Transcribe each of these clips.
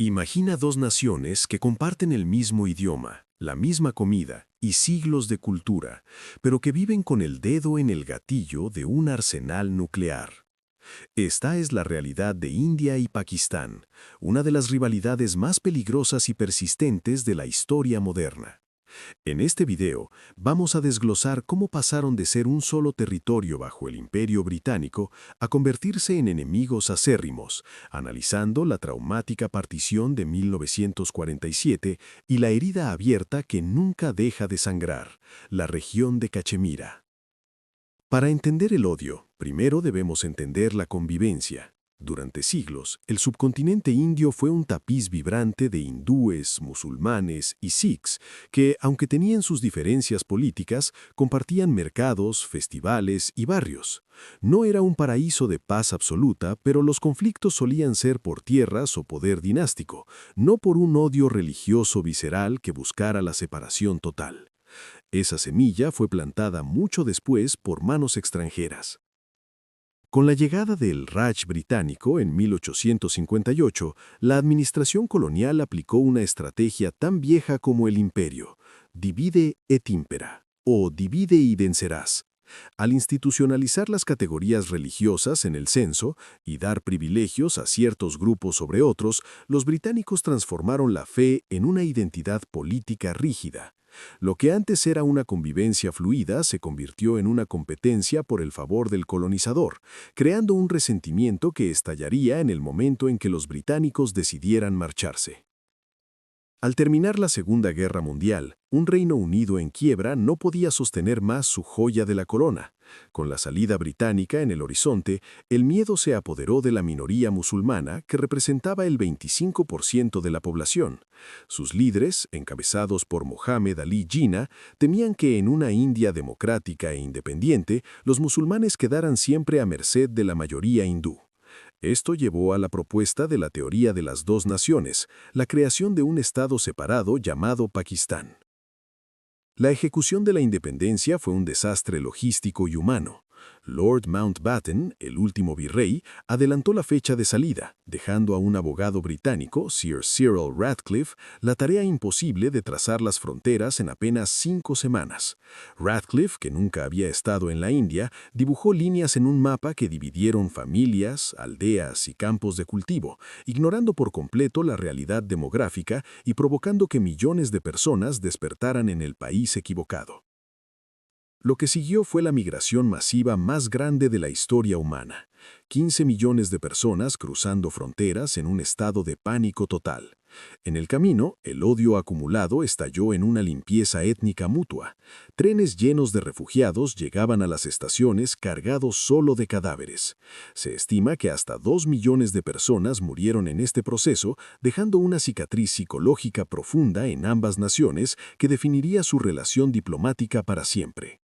Imagina dos naciones que comparten el mismo idioma, la misma comida y siglos de cultura, pero que viven con el dedo en el gatillo de un arsenal nuclear. Esta es la realidad de India y Pakistán, una de las rivalidades más peligrosas y persistentes de la historia moderna. En este video vamos a desglosar cómo pasaron de ser un solo territorio bajo el Imperio Británico a convertirse en enemigos acérrimos, analizando la traumática partición de 1947 y la herida abierta que nunca deja de sangrar, la región de Cachemira. Para entender el odio, primero debemos entender la convivencia. Durante siglos, el subcontinente indio fue un tapiz vibrante de hindúes, musulmanes y sikhs que, aunque tenían sus diferencias políticas, compartían mercados, festivales y barrios. No era un paraíso de paz absoluta, pero los conflictos solían ser por tierras o poder dinástico, no por un odio religioso visceral que buscara la separación total. Esa semilla fue plantada mucho después por manos extranjeras. Con la llegada del Raj británico en 1858, la administración colonial aplicó una estrategia tan vieja como el imperio: divide et impera, o divide y vencerás. Al institucionalizar las categorías religiosas en el censo y dar privilegios a ciertos grupos sobre otros, los británicos transformaron la fe en una identidad política rígida. Lo que antes era una convivencia fluida se convirtió en una competencia por el favor del colonizador, creando un resentimiento que estallaría en el momento en que los británicos decidieran marcharse. Al terminar la Segunda Guerra Mundial, un Reino Unido en quiebra no podía sostener más su joya de la corona. Con la salida británica en el horizonte, el miedo se apoderó de la minoría musulmana, que representaba el 25% de la población. Sus líderes, encabezados por Mohammed Ali Jinnah, temían que en una India democrática e independiente, los musulmanes quedaran siempre a merced de la mayoría hindú. Esto llevó a la propuesta de la teoría de las dos naciones, la creación de un estado separado llamado Pakistán. La ejecución de la independencia fue un desastre logístico y humano. Lord Mountbatten, el último virrey, adelantó la fecha de salida, dejando a un abogado británico, Sir Cyril Ratcliffe, la tarea imposible de trazar las fronteras en apenas 5 semanas. Ratcliffe, que nunca había estado en la India, dibujó líneas en un mapa que dividieron familias, aldeas y campos de cultivo, ignorando por completo la realidad demográfica y provocando que millones de personas despertaran en el país equivocado. Lo que siguió fue la migración masiva más grande de la historia humana. 15 millones de personas cruzando fronteras en un estado de pánico total. En el camino, el odio acumulado estalló en una limpieza étnica mutua. Trenes llenos de refugiados llegaban a las estaciones cargados solo de cadáveres. Se estima que hasta 2 millones de personas murieron en este proceso, dejando una cicatriz psicológica profunda en ambas naciones que definiría su relación diplomática para siempre.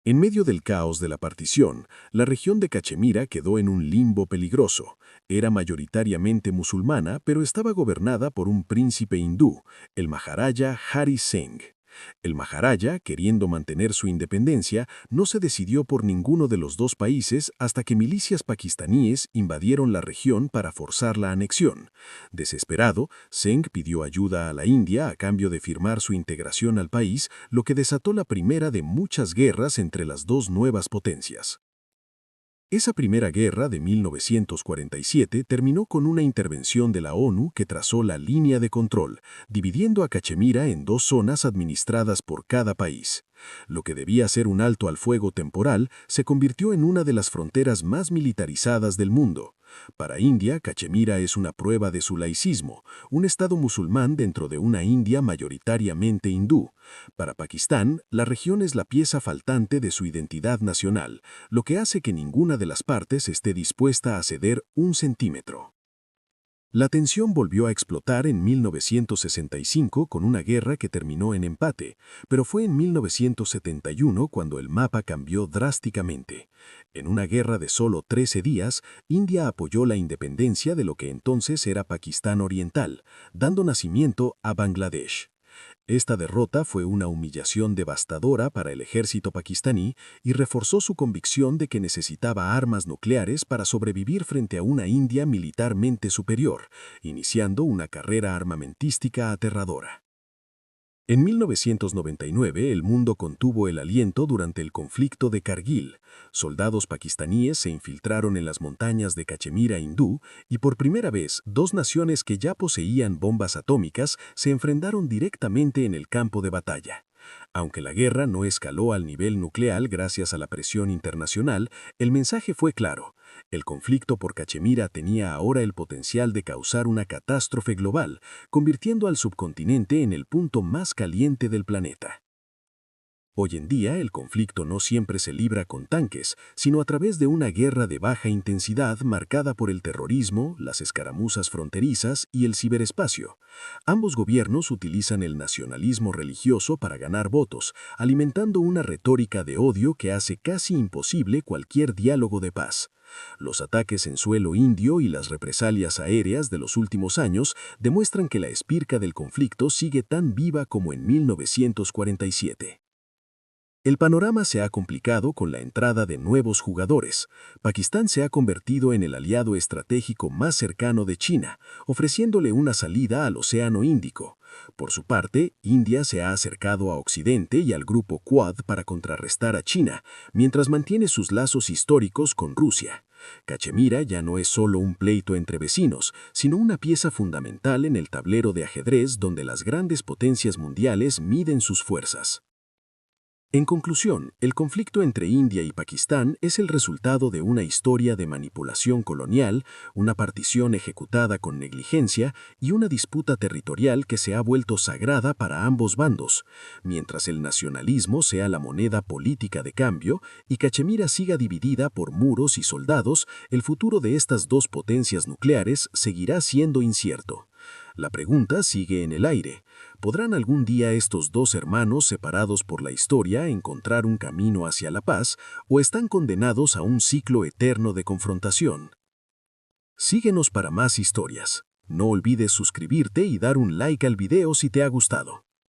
En medio del caos de la partición, la región de Cachemira quedó en un limbo peligroso. Era mayoritariamente musulmana, pero estaba gobernada por un príncipe hindú, el Maharaja Hari Singh. El Maharaja, queriendo mantener su independencia, no se decidió por ninguno de los dos países hasta que milicias pakistaníes invadieron la región para forzar la anexión. Desesperado, Singh pidió ayuda a la India a cambio de firmar su integración al país, lo que desató la primera de muchas guerras entre las dos nuevas potencias. Esa primera guerra de 1947 terminó con una intervención de la ONU que trazó la línea de control, dividiendo a Cachemira en dos zonas administradas por cada país. Lo que debía ser un alto al fuego temporal se convirtió en una de las fronteras más militarizadas del mundo. Para India, Cachemira es una prueba de su laicismo, un estado musulmán dentro de una India mayoritariamente hindú. Para Pakistán, la región es la pieza faltante de su identidad nacional, lo que hace que ninguna de las partes esté dispuesta a ceder un centímetro. La tensión volvió a explotar en 1965 con una guerra que terminó en empate, pero fue en 1971 cuando el mapa cambió drásticamente. En una guerra de solo 13 días, India apoyó la independencia de lo que entonces era Pakistán Oriental, dando nacimiento a Bangladesh. Esta derrota fue una humillación devastadora para el ejército pakistaní y reforzó su convicción de que necesitaba armas nucleares para sobrevivir frente a una India militarmente superior, iniciando una carrera armamentística aterradora. En 1999, el mundo contuvo el aliento durante el conflicto de Kargil. Soldados pakistaníes se infiltraron en las montañas de Cachemira hindú y por primera vez, dos naciones que ya poseían bombas atómicas se enfrentaron directamente en el campo de batalla. Aunque la guerra no escaló al nivel nuclear gracias a la presión internacional, el mensaje fue claro. El conflicto por Cachemira tenía ahora el potencial de causar una catástrofe global, convirtiendo al subcontinente en el punto más caliente del planeta. Hoy en día, el conflicto no siempre se libra con tanques, sino a través de una guerra de baja intensidad marcada por el terrorismo, las escaramuzas fronterizas y el ciberespacio. Ambos gobiernos utilizan el nacionalismo religioso para ganar votos, alimentando una retórica de odio que hace casi imposible cualquier diálogo de paz. Los ataques en suelo indio y las represalias aéreas de los últimos años demuestran que la espirca del conflicto sigue tan viva como en 1947. El panorama se ha complicado con la entrada de nuevos jugadores. Pakistán se ha convertido en el aliado estratégico más cercano de China, ofreciéndole una salida al Océano Índico. Por su parte, India se ha acercado a Occidente y al grupo Quad para contrarrestar a China, mientras mantiene sus lazos históricos con Rusia. Cachemira ya no es solo un pleito entre vecinos, sino una pieza fundamental en el tablero de ajedrez donde las grandes potencias mundiales miden sus fuerzas. En conclusión, el conflicto entre India y Pakistán es el resultado de una historia de manipulación colonial, una partición ejecutada con negligencia y una disputa territorial que se ha vuelto sagrada para ambos bandos. Mientras el nacionalismo sea la moneda política de cambio y Cachemira siga dividida por muros y soldados, el futuro de estas dos potencias nucleares seguirá siendo incierto. La pregunta sigue en el aire. ¿Podrán algún día estos dos hermanos separados por la historia encontrar un camino hacia la paz o están condenados a un ciclo eterno de confrontación? Síguenos para más historias. No olvides suscribirte y dar un like al video si te ha gustado.